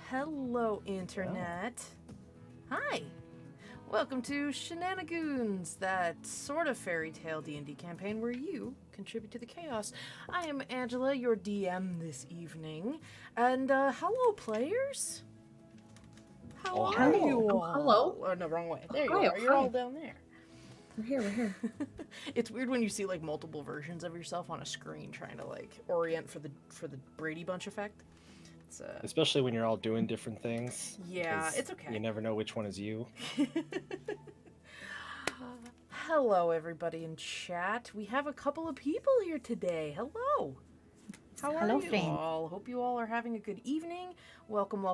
Hello, Internet. Hi. Welcome to Shenanigoons, that sorta-fairytale D&D campaign where you contribute to the chaos. I am Angela, your DM this evening. And, hello, players. How are you all? Hello. Oh, no, wrong way. There you Hi, are. You're hi. all down there. We're here. It's weird when you see, like, multiple versions of yourself on a screen trying to, like, orient for the Brady Bunch effect. Especially when you're all doing different things. Yeah, it's okay. You never know which one is you. Hello, everybody in chat. We have a couple of people here today. Hello. How are you all? Hope you all are having a good evening. Welcome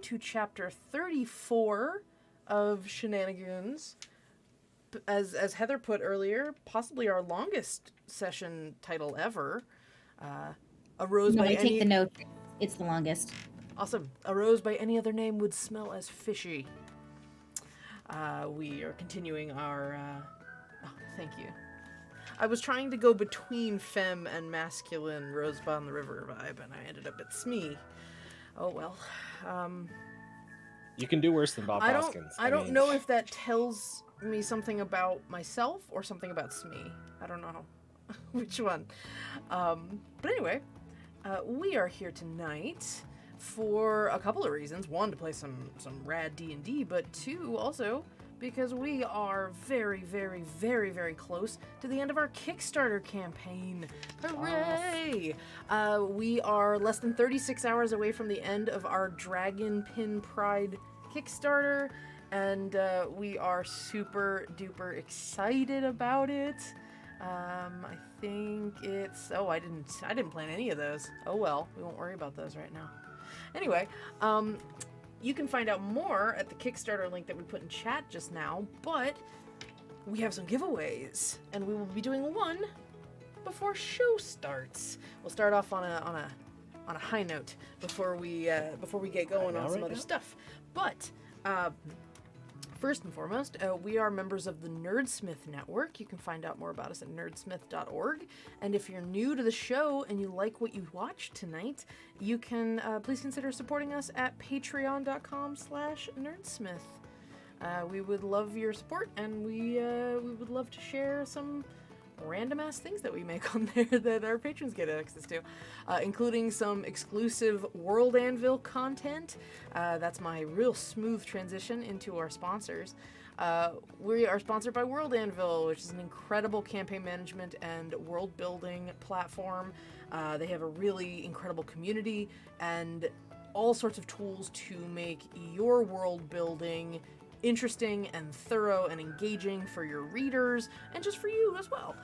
to Chapter 34 of Shenanigoons. As Heather put earlier, possibly our longest session title ever. Arose by I take the note. It's the longest. Awesome. Arose by any other name would smell as fishy. We are continuing our... Oh, thank you. I was trying to go between femme and masculine Rose by the River vibe, and I ended up at Smee. Oh, well. You can do worse than Bob Hoskins. I don't know if that tells me something about myself or something about Smee. I don't know which one. But anyway, we are here tonight for a couple of reasons. One, to play some rad D&D, but two, also because we are very, very, very, very close to the end of our Kickstarter campaign. Hooray! We are less than 36 hours away from the end of our Dragon Pin Pride Kickstarter, and we are super duper excited about it. I think it's... Oh, I didn't plan any of those. Oh well, we won't worry about those right now. Anyway, you can find out more at the Kickstarter link that we put in chat just now, but we have some giveaways, and we will be doing one before show starts. We'll start off on a high note before we get going on some other stuff. But first and foremost, we are members of the Nerdsmith Network. You can find out more about us at nerdsmith.org. And if you're new to the show and you like what you watched tonight, you can please consider supporting us at patreon.com/nerdsmith. We would love your support, and we would love to share some random ass things that we make on there that our patrons get access to, including some exclusive World Anvil content. That's my real smooth transition into our sponsors. We are sponsored by World Anvil, which is an incredible campaign management and world building platform. They have a really incredible community and all sorts of tools to make your world building interesting and thorough and engaging for your readers and just for you as well.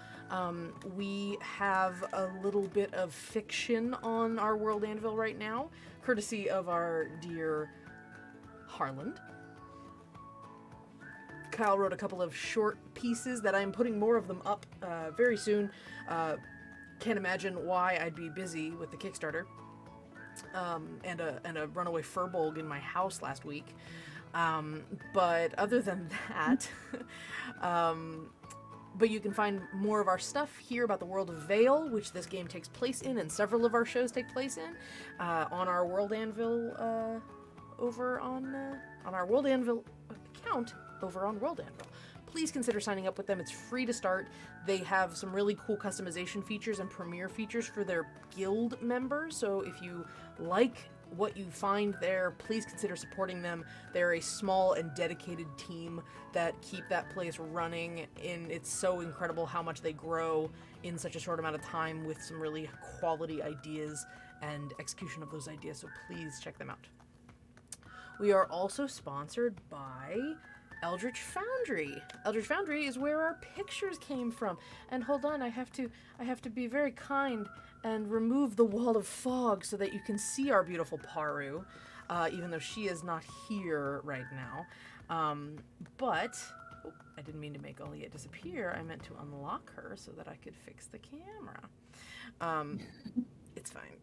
We have a little bit of fiction on our World Anvil right now, courtesy of our dear Harland. Kyle wrote a couple of short pieces that I'm putting more of them up very soon. Can't imagine why I'd be busy with the Kickstarter and a runaway furbolg in my house last week. But other than that, but you can find more of our stuff here about the world of Vale, which this game takes place in, and several of our shows take place in, on our World Anvil, over on our World Anvil account over on World Anvil. Please consider signing up with them. It's free to start. They have some really cool customization features and premiere features for their guild members, so if you like what you find there, please consider supporting them. They're a small and dedicated team that keep that place running, and it's so incredible how much they grow in such a short amount of time with some really quality ideas and execution of those ideas, so please check them out. We are also sponsored by Eldritch Foundry. Eldritch Foundry is where our pictures came from. And hold on, I have to be very kind and remove the wall of fog so that you can see our beautiful Paru, even though she is not here right now. But I didn't mean to make Alia disappear. I meant to unlock her so that I could fix the camera. It's fine.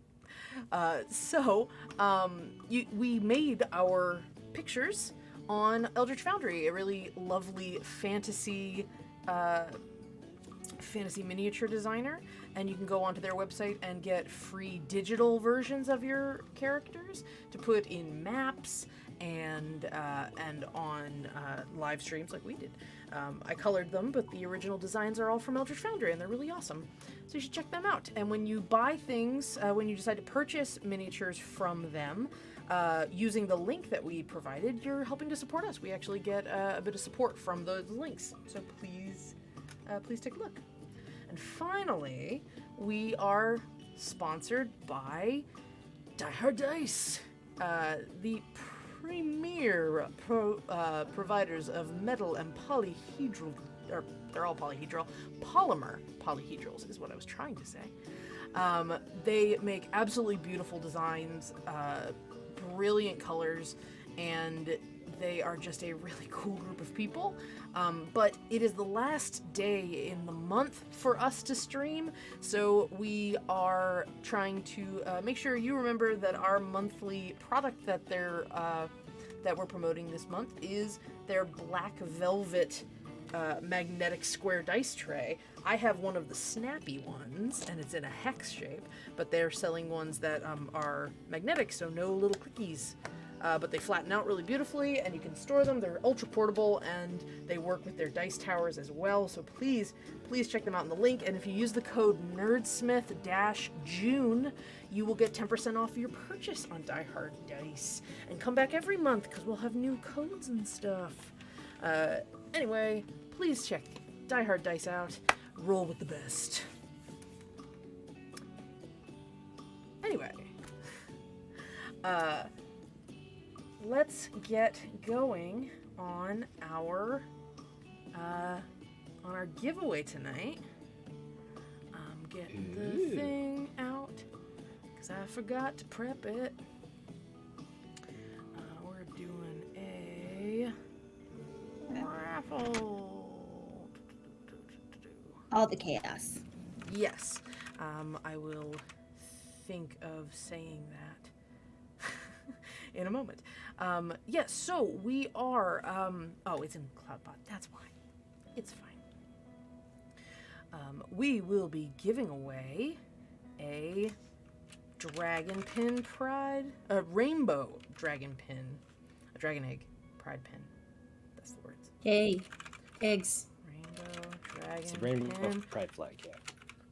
We made our pictures on Eldritch Foundry, a really lovely fantasy miniature designer, and you can go onto their website and get free digital versions of your characters to put in maps and on live streams like we did. I colored them, but the original designs are all from Eldritch Foundry, and they're really awesome. So you should check them out. And when you buy things, when you decide to purchase miniatures from them, using the link that we provided, you're helping to support us. We actually get a bit of support from those links. So please take a look. And finally, we are sponsored by Die Hard Dice, the premier providers of metal and polyhedral, or they're all polyhedral, polymer polyhedrals is what I was trying to say. They make absolutely beautiful designs, brilliant colors, and they are just a really cool group of people. But it is the last day in the month for us to stream, so we are trying to make sure you remember that our monthly product that we're promoting this month is their black velvet magnetic square dice tray. I have one of the snappy ones, and it's in a hex shape, but they're selling ones that are magnetic, so no little clickies. But they flatten out really beautifully, and you can store them. They're ultra portable, and they work with their dice towers as well. So please check them out in the link. And if you use the code Nerdsmith-June, you will get 10% off your purchase on Die Hard Dice. And come back every month, because we'll have new codes and stuff. Anyway, please check Die Hard Dice out. Roll with the best. Anyway, let's get going on our giveaway tonight. I'm getting the thing out because I forgot to prep it. We're doing a raffle. All the chaos. Yes, I will think of saying that in a moment. Yes, so we are, oh, it's in Cloudbot, that's why. It's fine. We will be giving away a dragon pin pride, a rainbow dragon pin, a dragon egg pride pin. That's the words. Yay. Eggs. Rainbow dragon It's a rainbow pin. pride flag, yeah.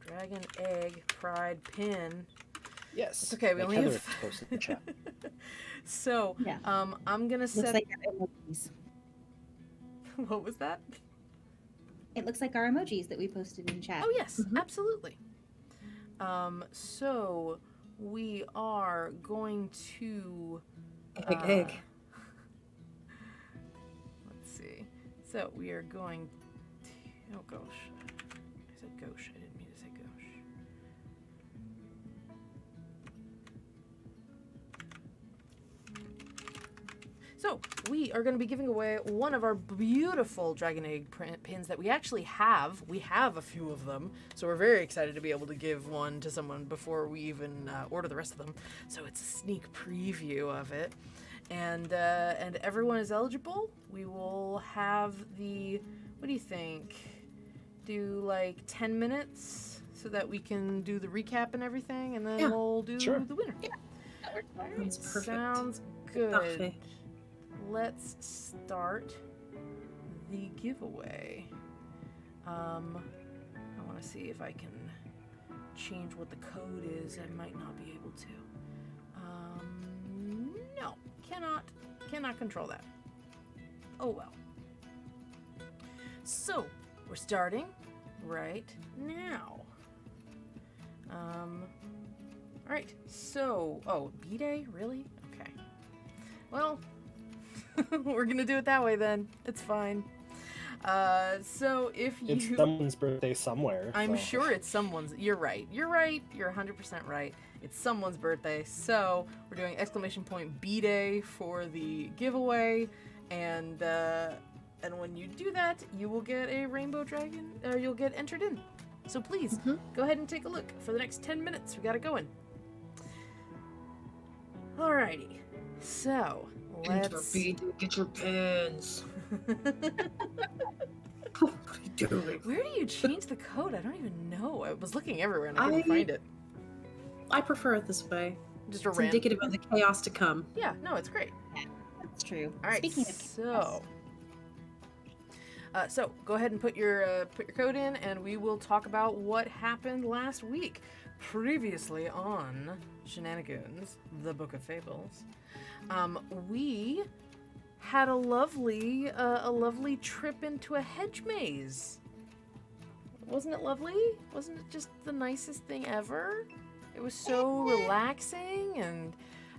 Dragon egg pride pin. Yes. It's okay, we like only Heather have... posted in the chat. Yeah. I'm gonna Looks set... like our emojis. What was that? It looks like our emojis that we posted in chat. Oh, yes, absolutely. So we are going to... Egg. Let's see. So we are going to... Oh, gosh. I said gauche. I didn't mean to say gauche. So, we are going to be giving away one of our beautiful dragon egg pins that we actually have. We have a few of them, so we're very excited to be able to give one to someone before we even order the rest of them. So it's a sneak preview of it. And everyone is eligible. We will have the, what do you think? Do like 10 minutes so that we can do the recap and everything, and then we'll do the winner. Yeah, that works. That's perfect. Sounds good. Parfait. Let's start the giveaway. I want to see if I can change what the code is. I might not be able to. No, cannot control that. Oh well. So, we're starting right now. Alright, so, oh, B-Day? Really? Okay. Well, we're gonna do it that way then. It's fine. So if you... It's someone's birthday somewhere. I'm so. sure it's someone's... You're right. You're 100% right. It's someone's birthday. So we're doing exclamation point B-Day for the giveaway. And when you do that, you will get a rainbow dragon, or you'll get entered in. So please, go ahead and take a look. For the next 10 minutes, we got it going. Alrighty. So... Enter Let's... B to get your pins. What are you doing? Where do you change the code? I don't even know. I was looking everywhere and I couldn't find it. I prefer it this way. Just a It's random. indicative of the chaos to come. Yeah, no, it's great. That's true. All right, Speaking of chaos, so go ahead and put your code in, and we will talk about what happened last week. Previously on Shenanigoons, the Book of Fables, we had a lovely trip into a hedge maze. Wasn't it lovely? Wasn't it just the nicest thing ever? It was so relaxing,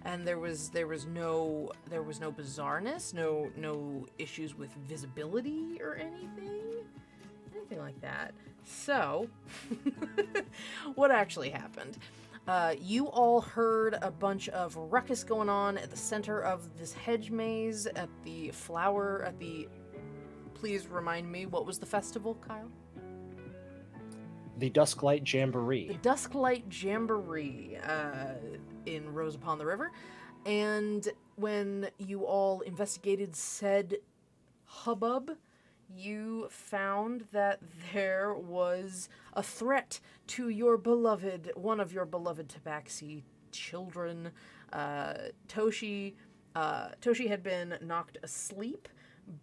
and there was no bizarreness, no issues with visibility or anything like that. So, what actually happened? You all heard a bunch of ruckus going on at the center of this hedge maze at the flower. Please remind me, what was the festival, Kyle? The Dusklight Jamboree. The Dusklight Jamboree in Rose Upon the River. And when you all investigated said hubbub, you found that there was a threat to one of your beloved Tabaxi children. Toshi had been knocked asleep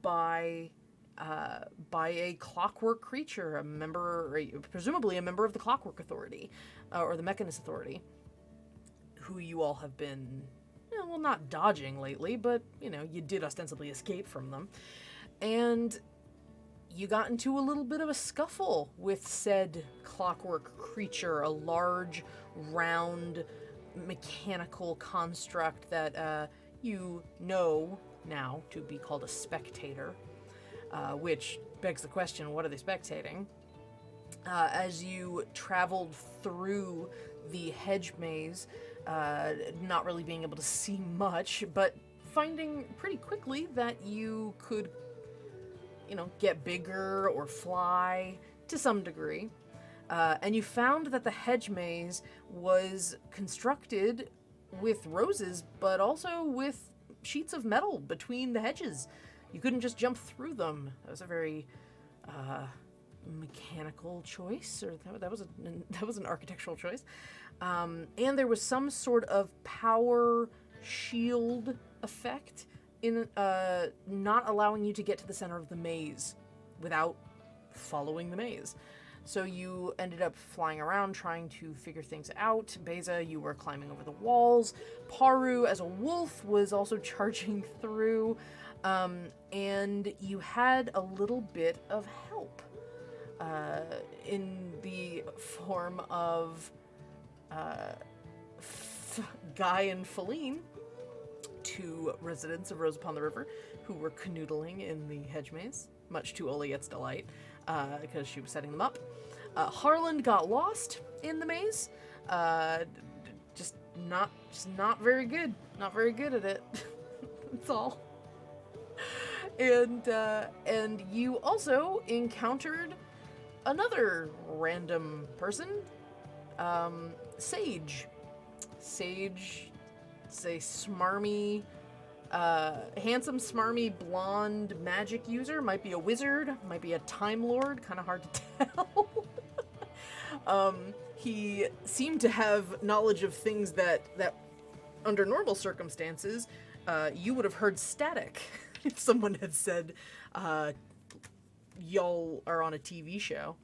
by a clockwork creature, presumably a member of the Clockwork Authority, or the Mechanist Authority, who you all have been, not dodging lately, but, you did ostensibly escape from them. And you got into a little bit of a scuffle with said clockwork creature, a large, round, mechanical construct that you know now to be called a spectator. Which begs the question, what are they spectating? As you traveled through the hedge maze, not really being able to see much, but finding pretty quickly that you could, get bigger or fly to some degree. And you found that the hedge maze was constructed with roses, but also with sheets of metal between the hedges. You couldn't just jump through them. That was a very mechanical choice, or that was an architectural choice. And there was some sort of power shield effect in not allowing you to get to the center of the maze without following the maze. So you ended up flying around trying to figure things out. Beza, you were climbing over the walls. Paru, as a wolf, was also charging through. And you had a little bit of help in the form of Guy and Feline, two residents of Rose Upon the River, who were canoodling in the hedge maze, much to Oliette's delight, because she was setting them up. Harland got lost in the maze, just not very good. Not very good at it. That's all. And you also encountered another random person, Sage. Sage is a smarmy, handsome, smarmy, blonde magic user. Might be a wizard, might be a Time Lord, kind of hard to tell. He seemed to have knowledge of things that under normal circumstances, you would have heard static if someone had said, y'all are on a TV show.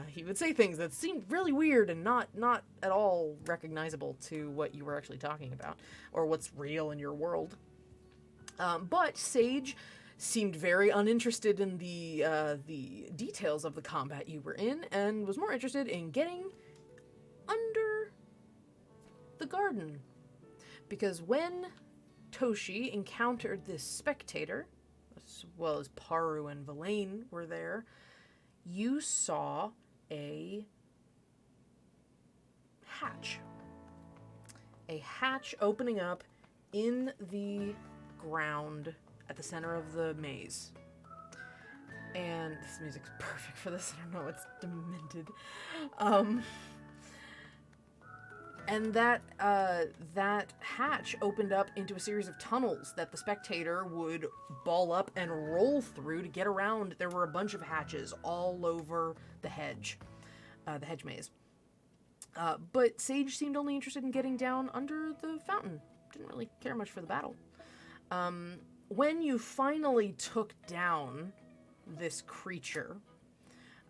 He would say things that seemed really weird and not at all recognizable to what you were actually talking about, or what's real in your world. But Sage seemed very uninterested in the details of the combat you were in, and was more interested in getting under the garden. Because when Toshi encountered this spectator, as well as Paru and Vilain were there, you saw a hatch. A hatch opening up in the ground at the center of the maze. And this music's perfect for this. I don't know, it's demented. And that hatch opened up into a series of tunnels that the spectator would ball up and roll through to get around. There were a bunch of hatches all over the hedge maze. But Sage seemed only interested in getting down under the fountain. Didn't really care much for the battle. When you finally took down this creature,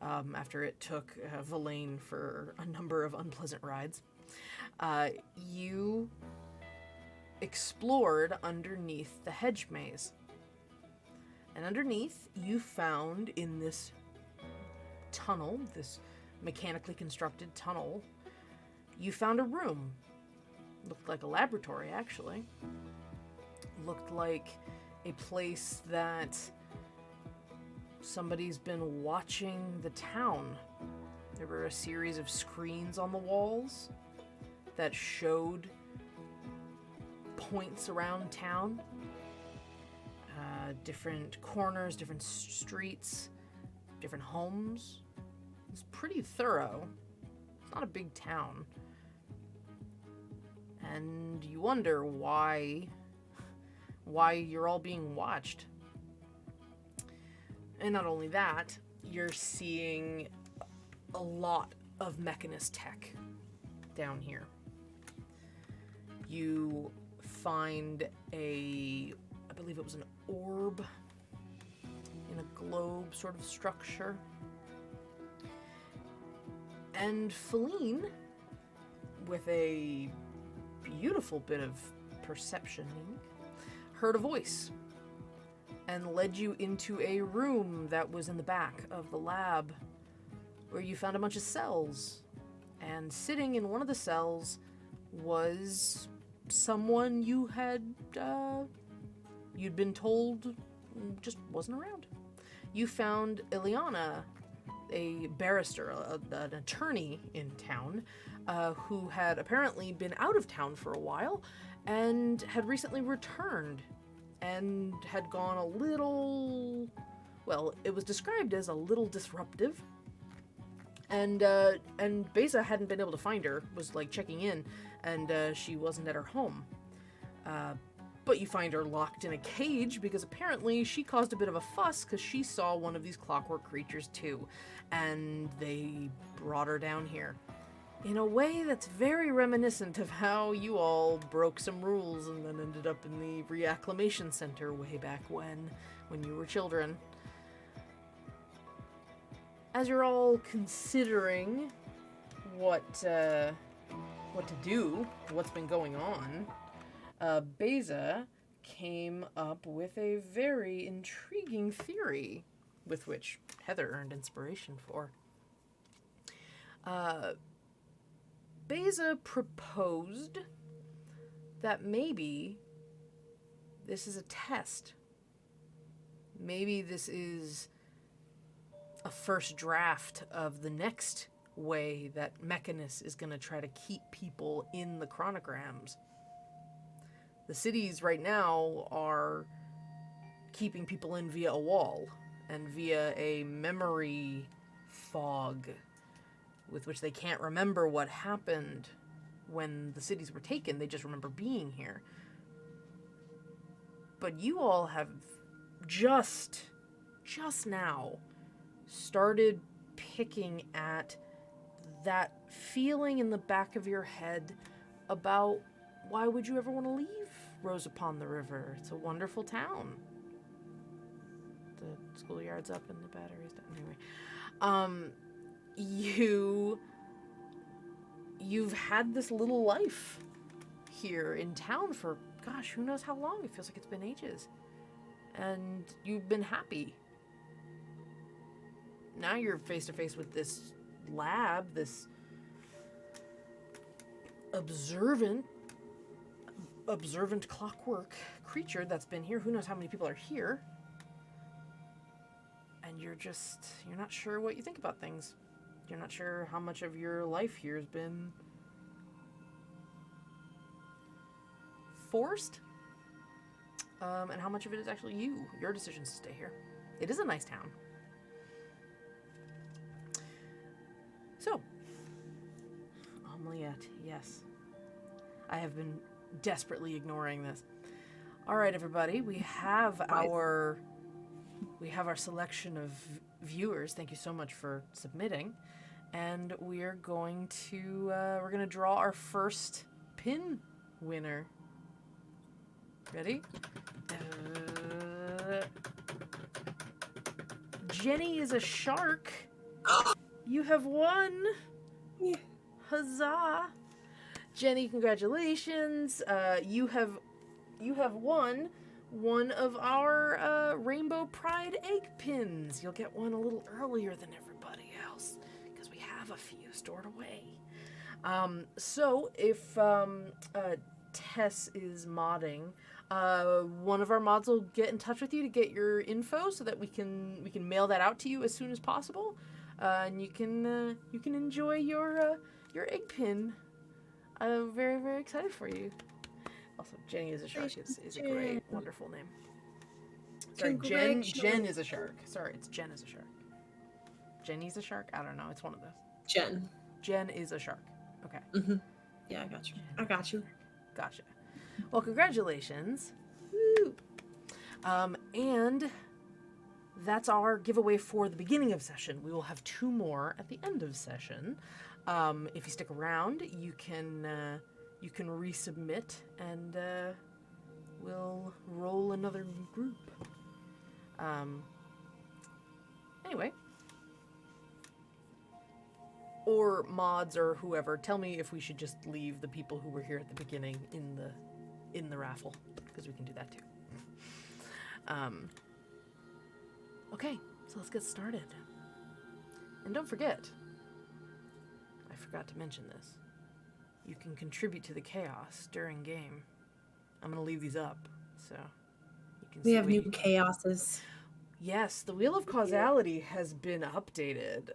after it took Verlaine for a number of unpleasant rides, you explored underneath the hedge maze. And underneath, you found in this tunnel, this mechanically constructed tunnel, you found a room. Looked like a laboratory, actually. Looked like a place that somebody's been watching the town. There were a series of screens on the walls that showed points around town. Different corners, different streets, different homes. It's pretty thorough. It's not a big town. And you wonder why you're all being watched. And not only that, you're seeing a lot of mechanist tech down here. You find I believe it was an orb in a globe sort of structure. And Feline, with a beautiful bit of perceptioning, heard a voice and led you into a room that was in the back of the lab, where you found a bunch of cells. And sitting in one of the cells was someone you had, you'd been told just wasn't around. You found Ileana, a barrister, an attorney in town, who had apparently been out of town for a while and had recently returned and had gone a little, well, it was described as a little disruptive. And Beza hadn't been able to find her, was like checking in, and she wasn't at her home. But you find her locked in a cage because apparently she caused a bit of a fuss because she saw one of these clockwork creatures too, and they brought her down here. In a way that's very reminiscent of how you all broke some rules and then ended up in the Reacclimation Center way back when you were children. As you're all considering what to do, what's been going on, Beza came up with a very intriguing theory, with which Heather earned inspiration for. Beza proposed that maybe this is a test. Maybe this is a first draft of the next way that Mechanus is going to try to keep people in the chronograms. The cities right now are keeping people in via a wall and via a memory fog with which they can't remember what happened when the cities were taken. They just remember being here. But you all have just now started picking at that feeling in the back of your head about why would you ever want to leave Rose Upon the River? It's a wonderful town. The schoolyard's up and the battery's down. Anyway, you've had this little life here in town for, gosh, who knows how long? It feels like it's been ages. And you've been happy. Now you're face to face with this lab, this observant clockwork creature that's been here. Who knows how many people are here? And you're not sure what you think about things. You're not sure how much of your life here has been forced, and how much of it is actually your decisions to stay here. It is a nice town. So, omelette, yes. I have been desperately ignoring this. All right, everybody, we have our selection of viewers. Thank you so much for submitting, and we're going to draw our first pin winner. Ready? Jenny is a shark. You have won. Yeah. Huzzah! Jenny, congratulations. You have won one of our Rainbow Pride egg pins. You'll get one a little earlier than everybody else because we have a few stored away. So if Tess is modding, one of our mods will get in touch with you to get your info so that we can mail that out to you as soon as possible, and you can enjoy your egg pin. I'm very, very excited for you. Also, Jenny is a shark is a great, wonderful name. Sorry, Jen is a shark. Sorry, it's Jen is a shark. Jenny's a shark? I don't know. It's one of those. Jen is a shark. Okay. Mm-hmm. Yeah, I got you. I got you. Gotcha. Well, congratulations. Woo! And that's our giveaway for the beginning of session. We will have 2 more at the end of session. If you stick around, you can resubmit, and we'll roll another group. Anyway, or mods or whoever, tell me if we should just leave the people who were here at the beginning in the raffle, because we can do that too. Okay, so let's get started. And don't forget, I forgot to mention this, you can contribute to the chaos during game. I'm going to leave these up, so you can see. We have new chaoses. Yes, the Wheel of Causality has been updated,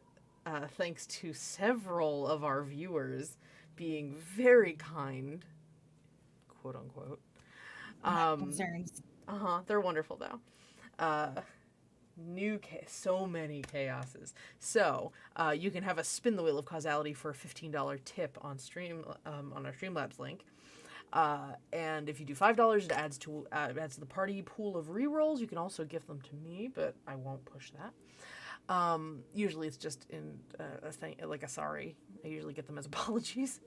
thanks to several of our viewers being very kind, quote unquote. Concerns. They're wonderful though. So many chaoses. So you can have us spin the Wheel of Causality for a $15 tip on stream, on our Streamlabs link. And if you do $5, it adds to the party pool of rerolls. You can also gift them to me, but I won't push that. Usually it's just in a thing, like a sorry. I usually get them as apologies.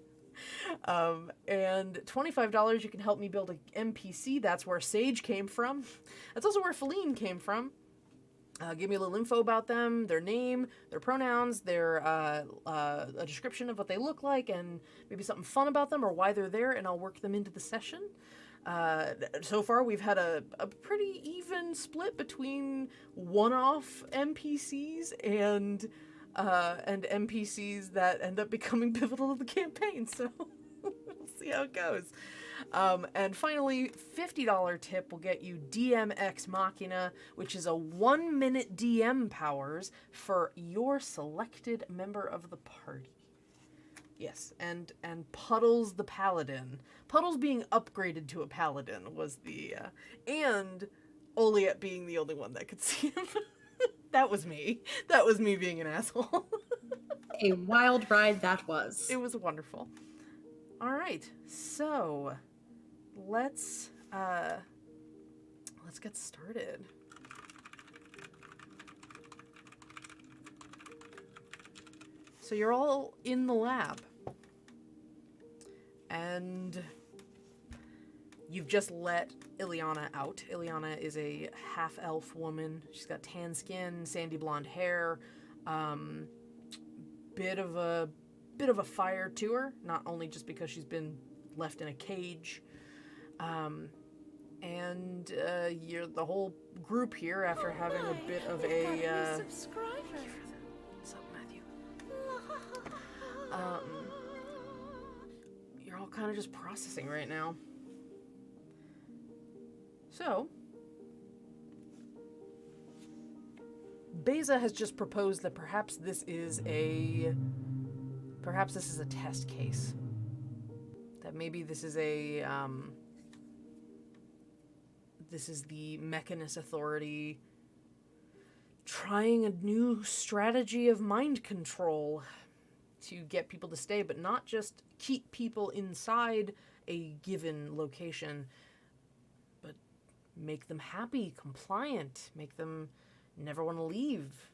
And $25, you can help me build an NPC. That's where Sage came from. That's also where Feline came from. Give me a little info about them, their name, their pronouns, a description of what they look like, and maybe something fun about them or why they're there, and I'll work them into the session. So far, we've had a pretty even split between one-off NPCs and NPCs that end up becoming pivotal to the campaign, so we'll see how it goes. And finally, $50 tip will get you DM Ex Machina, which is a 1-minute DM powers for your selected member of the party. Yes, and Puddles the Paladin. Puddles being upgraded to a Paladin was the, and Oliet being the only one that could see him. That was me. That was me being an asshole. A wild ride that was. It was wonderful. All right, so let's get started. So you're all in the lab, and you've just let Ileana out. Ileana is a half-elf woman. She's got tan skin, sandy blonde hair, bit of a fire to her, not only just because she's been left in a cage. And you're the whole group here after having a bit of a subscribers. What's up, Matthew? You're all kind of just processing right now. So, Beza has just proposed that perhaps this is a test case. That maybe this is this is the Mechanist Authority trying a new strategy of mind control to get people to stay, but not just keep people inside a given location, but make them happy, compliant, make them never want to leave,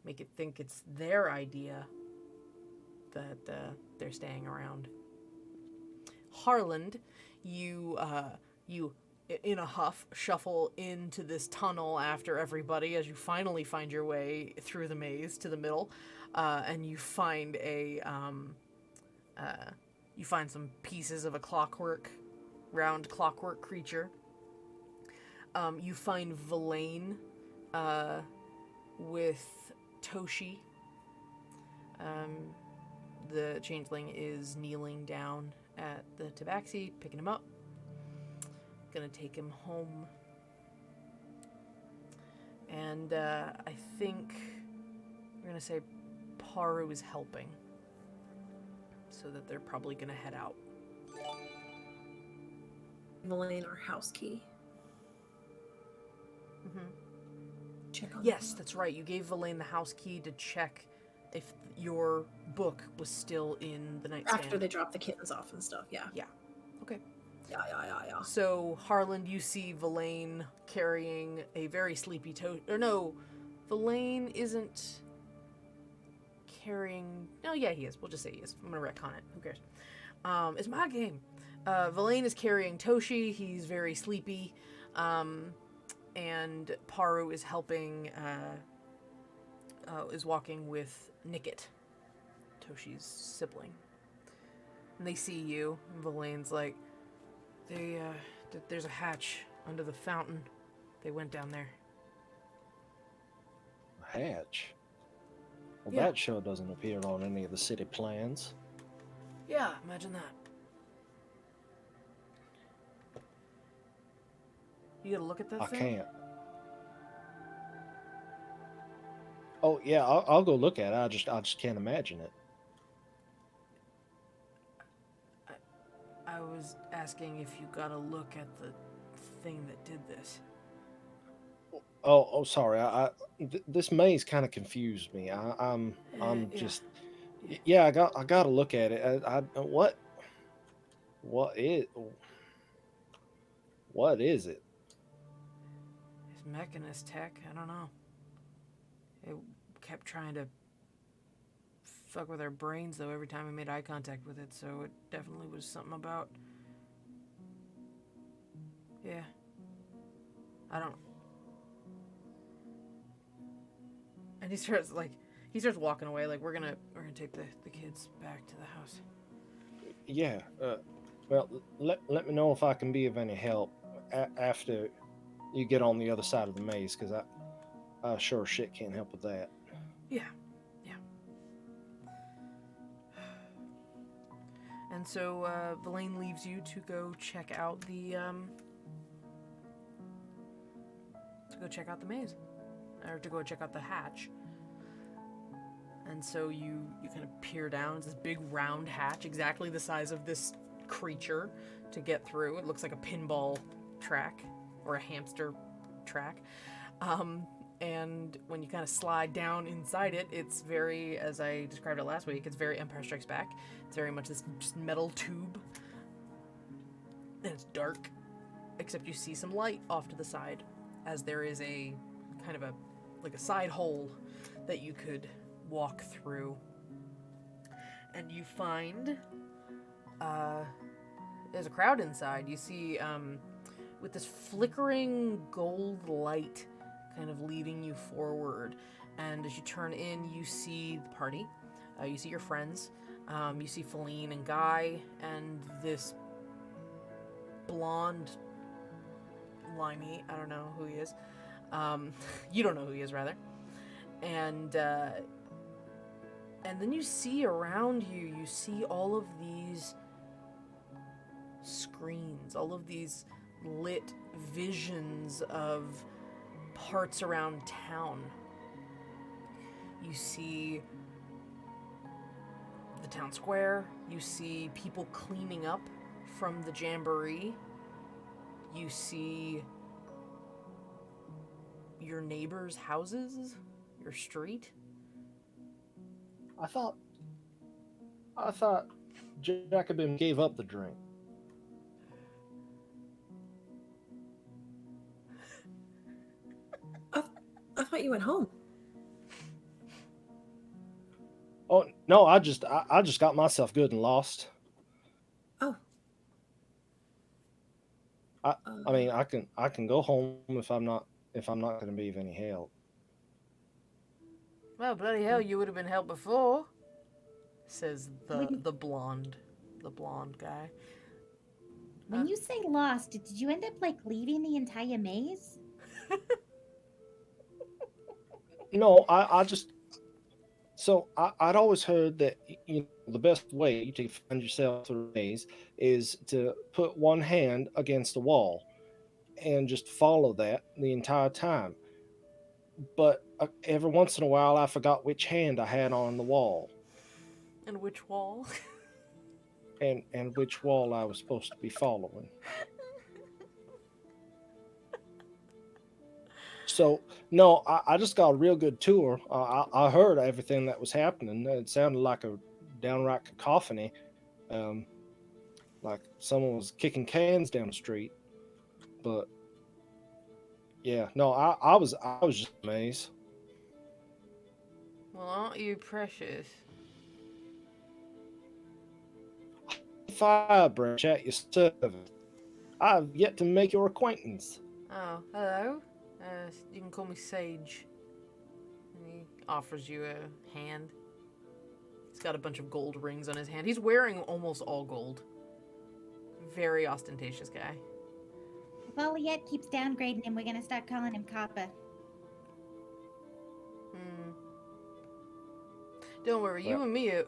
make it think it's their idea that they're staying around. Harland, you in a huff shuffle into this tunnel after everybody as you finally find your way through the maze to the middle, and you find you find some pieces of a round clockwork creature. You find Villain with Toshi. The changeling is kneeling down at the tabaxi, picking him up. Gonna take him home. And I think we're gonna say Paru is helping, so that they're probably gonna head out. Villain, our house key. Mm-hmm. Check on. Yes, that's right. You gave Villain the house key to check if your book was still in the nightstand. After they drop the kittens off and stuff. Yeah. Yeah. Okay. Yeah. So, Harland, you see Villain carrying a very sleepy Or no, Villain isn't carrying... No, yeah, he is. We'll just say he is. I'm going to retcon it. Who cares? It's my game. Villain is carrying Toshi. He's very sleepy. And Paru is helping... is walking with Nicket, Toshi's sibling. And they see you. And Villain's like... there's a hatch under the fountain. They went down there. A hatch? Well, Yeah. that sure doesn't appear on any of the city plans. Yeah, imagine that. You gotta look at that I thing? can't. Oh yeah, I'll go look at it. I just can't imagine it. I was asking if you got a look at the thing that did this. Oh, sorry. This maze kind of confused me. I'm Yeah. just. Yeah, I got to look at it. What is it? It's mechanist tech. I don't know. It kept trying to fuck with our brains, though, every time we made eye contact with it, so it definitely was something about... Yeah. I don't... And he starts walking away, like, we're gonna take the kids back to the house. Yeah. Well, let me know if I can be of any help after you get on the other side of the maze, because I sure shit can't help with that. Yeah. And so, Villain leaves you to go check out the maze. Or to go check out the hatch. And so you kind of peer down. It's this big round hatch, exactly the size of this creature to get through. It looks like a pinball track or a hamster track. And when you kind of slide down inside it, it's very, as I described it last week, it's very Empire Strikes Back. It's very much this just metal tube. And it's dark, except you see some light off to the side, as there is a kind of a side hole that you could walk through. And you find there's a crowd inside. You see with this flickering gold light kind of leading you forward. And as you turn in, you see the party. You see your friends. You see Feline and Guy and this blonde limey. I don't know who he is. You don't know who he is, rather. And then you see around you, you see all of these screens, all of these lit visions of parts around town. You see the town square. You see people cleaning up from the jamboree. You see your neighbors' houses, your street. I thought Jacobin gave up the drink. I thought you went home. Oh no, I just got myself good and lost. Oh. I mean I can go home if I'm not going to be of any help. Well, bloody hell, you would have been helped before, says When- the blonde guy. When you say lost, did you end up like leaving the entire maze? No, I just so I'd always heard that the best way to find yourself through a maze is to put one hand against a wall and just follow that the entire time. But every once in a while, I forgot which hand I had on the wall And which wall? and which wall I was supposed to be following. So no, I just got a real good tour. I heard everything that was happening. It sounded like a downright cacophony, um, like someone was kicking cans down the street. But yeah, no, I was just amazed. Well, aren't you precious? Fire branch at your service. I've yet to make your acquaintance. Oh, hello. You can call me Sage. And he offers you a hand. He's got a bunch of gold rings on his hand. He's wearing almost all gold. Very ostentatious guy. If Oliette keeps downgrading him, we're gonna start calling him Copper. Hmm. Don't worry, Well-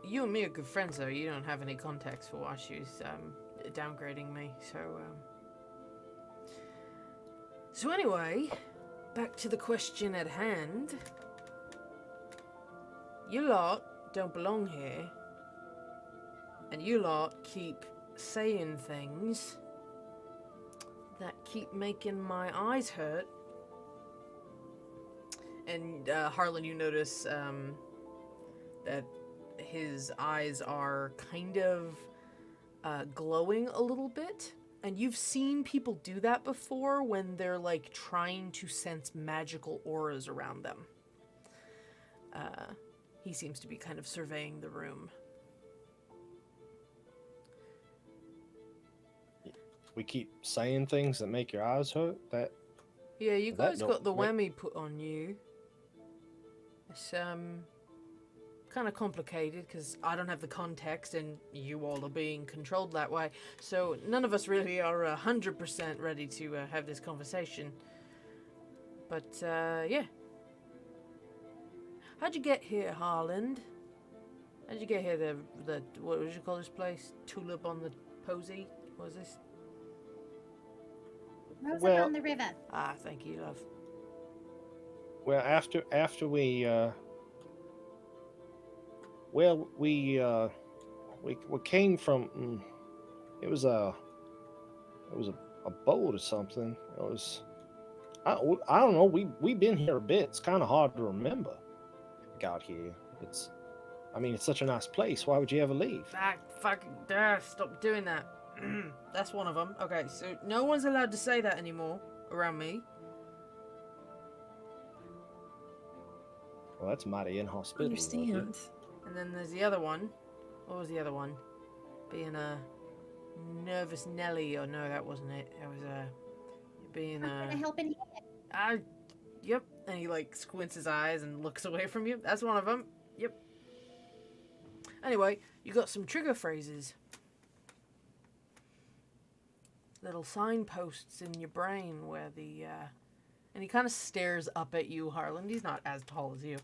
you and me are good friends though. You don't have any context for why she's downgrading me. So anyway, back to the question at hand. You lot don't belong here, and you lot keep saying things that keep making my eyes hurt. And Harlan, you notice that his eyes are kind of glowing a little bit. And you've seen people do that before when they're like trying to sense magical auras around them. He seems to be kind of surveying the room. We keep saying things that make your eyes hurt. Yeah, you That guys don't got the make- whammy put on you. It's kind of complicated because I don't have the context and you all are being controlled that way. So none of us really are 100% ready to have this conversation. But yeah. How'd you get here, Harland? How'd you get here? The what would you call this place? Tulip on the Posy? What was this? Rose Well- on the river. Ah, thank you, love. Well, after we we came from it was a boat or something. It was I don't know. We've been here a bit. It's kind of hard to remember. Got here. I mean, it's such a nice place. Why would you ever leave? Ah, fucking stop doing that. That's one of them. Okay, so no one's allowed to say that anymore around me. Well, that's mighty inhospitable. of you. Understand. And then there's the other one. What was the other one? Being a nervous Nelly. Oh no, that wasn't it. That was being I'm gonna help in here. Yep. And he like squints his eyes and looks away from you. That's one of them. Yep. Anyway, you got some trigger phrases. Little signposts in your brain where the and he kind of stares up at you, Harlan. He's not as tall as you.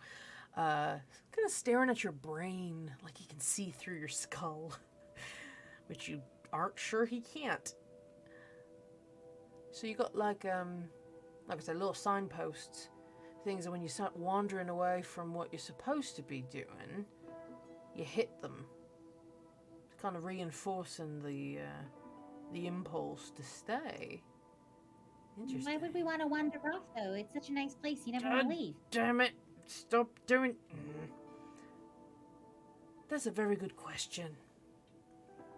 Kind of staring at your brain like he can see through your skull, which you aren't sure he can't. So you got like I said, little signposts, things that when you start wandering away from what you're supposed to be doing, you hit them. It's kind of reinforcing the impulse to stay. Interesting. Why would we want to wander off though? It's such a nice place. You never want to leave. Damn it! Stop doing. That's a very good question.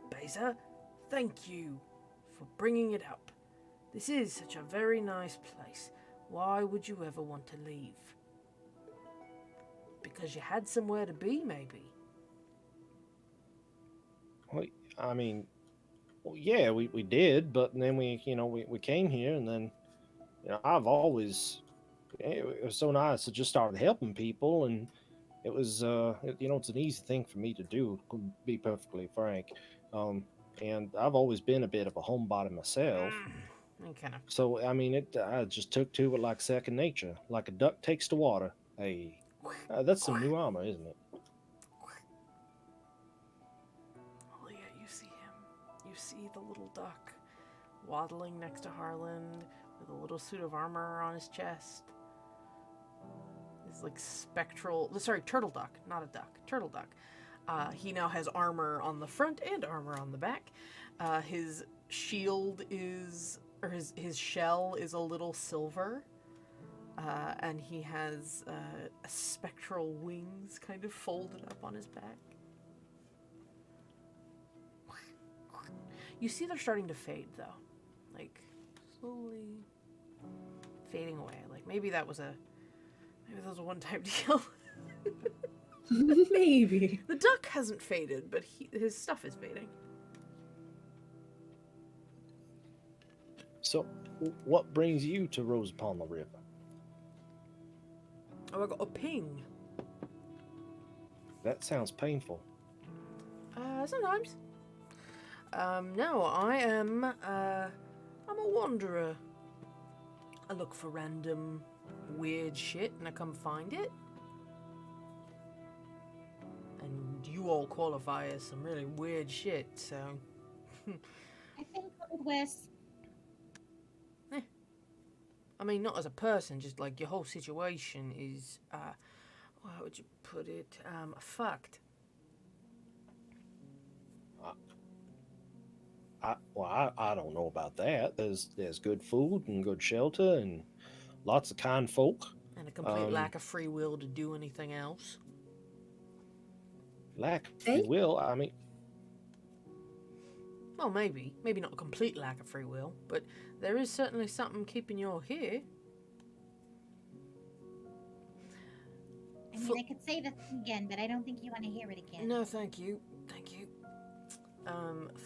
Beza, thank you for bringing it up. This is such a very nice place. Why would you ever want to leave? Because you had somewhere to be, maybe. Well, I mean, well, yeah, we did, but then we came here, and then I've always it was so nice to just start helping people, and it was it's an easy thing for me to do, to be perfectly frank. And I've always been a bit of a homebody myself, Kind of. so I mean, I just took to it like second nature, like a duck takes to water. Hey, that's some new armor, isn't it? Oh yeah, you see him. You see the little duck waddling next to Harland with a little suit of armor on his chest. He's like turtle duck, not a duck, turtle duck. He now has armor on the front and armor on the back. His shield his shell is a little silver. And he has spectral wings kind of folded up on his back. You see they're starting to fade, though. Like, slowly fading away. Like, maybe that was a one-time deal. Maybe. The duck hasn't faded, but his stuff is fading. So, what brings you to Rose upon the River? Oh, I got a ping. That sounds painful. Sometimes. No, I'm a wanderer. I look for random weird shit and I come find it. And you all qualify as some really weird shit, so... I think Old West. I mean, not as a person, just like your whole situation is, how would you put it, fucked. I don't know about that. There's good food and good shelter and lots of kind folk. And a complete lack of free will to do anything else. Lack of free will. I mean, Well, maybe not a complete lack of free will, but there is certainly something keeping you all here. I mean, I could say this again, but I don't think you want to hear it again. No, thank you.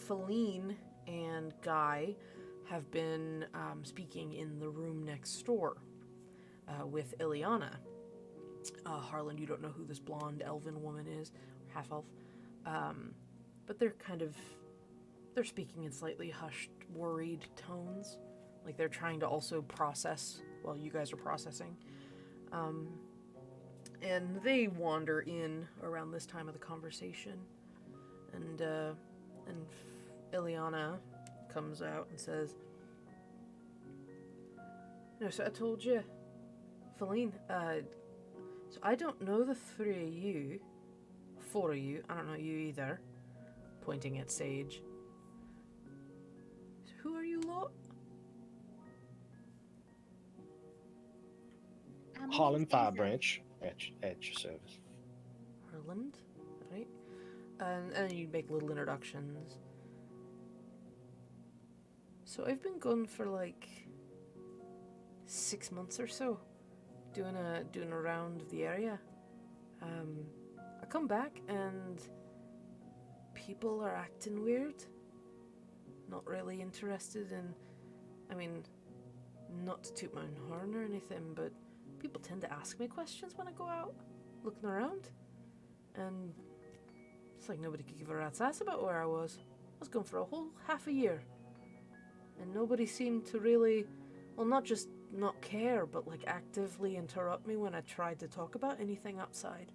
Feline and Guy have been speaking in the room next door with Ileana. Harlan, you don't know who this blonde elven woman is, half-elf. But they're speaking in slightly hushed, worried tones. Like they're trying to also process while you guys are processing. And they wander in around this time of the conversation. And Ileana comes out and says, "No, so I told you, Feline, so I don't know the four of you, I don't know you either," pointing at Sage. "So who are you lot?" Holland Fire Branch at your service. Harland, right? And you make little introductions. So I've been gone for like 6 months or so, doing a round of the area. I come back and people are acting weird. Not really interested in, I mean, not to toot my own horn or anything, but people tend to ask me questions when I go out, looking around. And it's like nobody could give a rat's ass about where I was. I was gone for a whole half a year. And nobody seemed to really, well, not just not care, but like actively interrupt me when I tried to talk about anything outside.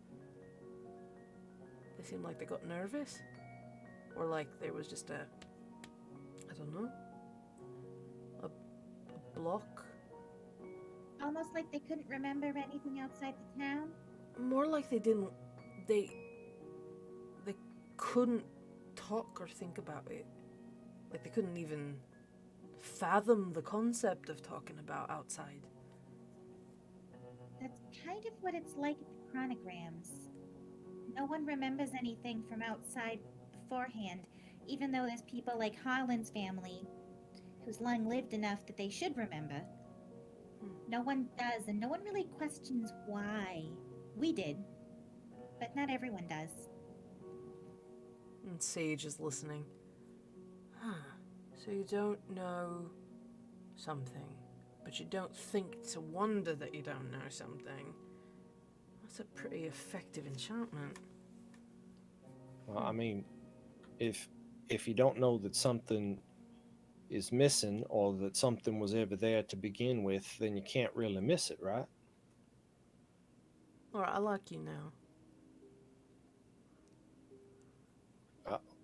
They seemed like they got nervous. Or like there was just I don't know, a block. Almost like they couldn't remember anything outside the town. More like they couldn't talk or think about it. Like they couldn't even fathom the concept of talking about outside. That's kind of what it's like at the chronograms. No one remembers anything from outside beforehand. Even though there's people like Harlan's family who's long lived enough that they should remember. No one does, and no one really questions why. We did, but not everyone does. And Sage is listening. Huh. So you don't know something, but you don't think to wonder that you don't know something. That's a pretty effective enchantment. Well, I mean, if you don't know that something is missing or that something was ever there to begin with, then you can't really miss it, right? Alright, I like you now.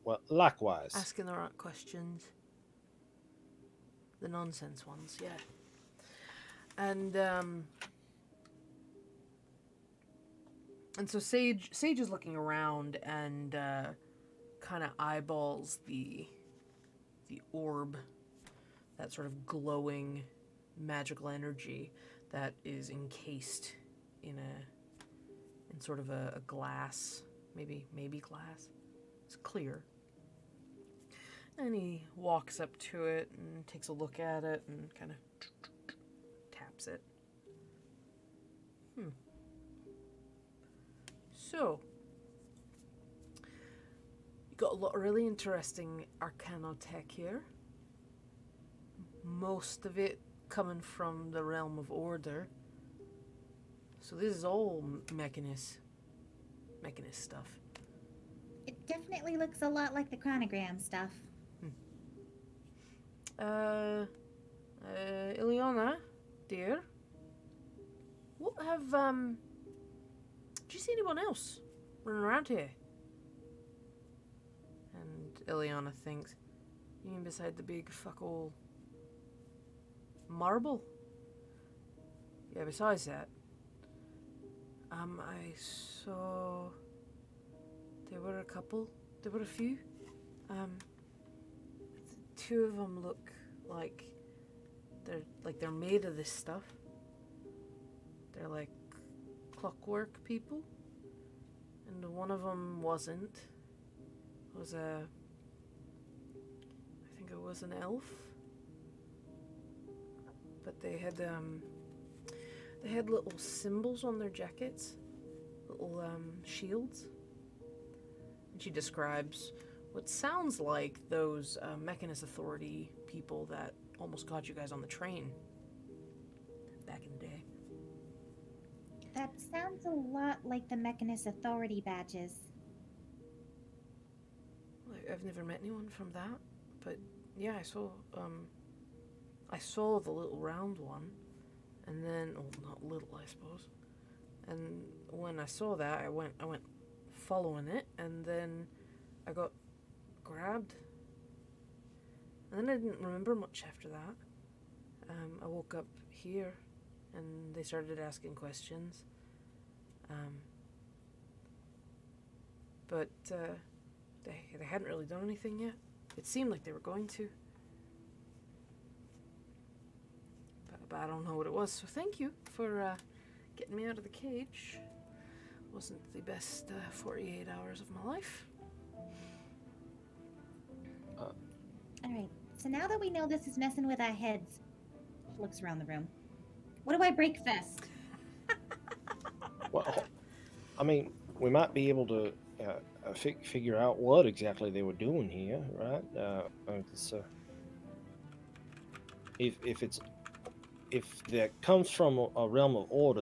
Well, likewise. Asking the right questions. The nonsense ones, yeah. And so Sage is looking around and kind of eyeballs the orb, that sort of glowing magical energy that is encased in sort of a glass, maybe glass. It's clear. And he walks up to it and takes a look at it and kind of taps it. So, you got a lot of really interesting arcana tech here. Most of it coming from the realm of order. So this is all mechanist stuff. It definitely looks a lot like the chronogram stuff. Ileana, dear, what have, do you see anyone else running around here? And Ileana thinks, you mean beside the big fuck all marble? Yeah, besides that, I saw there were a few. Two of them look like they're made of this stuff. They're like clockwork people, and one of them wasn't. I think it was an elf, but they had little symbols on their jackets, little shields. And she describes what sounds like those Mechanist Authority people that almost got you guys on the train back in the day. That sounds a lot like the Mechanist Authority badges. I've never met anyone from that, but yeah, I saw the little round one, and then, well, not little, I suppose. And when I saw that, I went following it, and then I got grabbed. And then I didn't remember much after that. I woke up here, and they started asking questions. But they hadn't really done anything yet. It seemed like they were going to. But I don't know what it was, so thank you for getting me out of the cage. Wasn't the best 48 hours of my life. Alright, so now that we know this is messing with our heads, she looks around the room. What do I break first? Well, I mean, we might be able to figure out what exactly they were doing here, right? If that comes from a realm of order,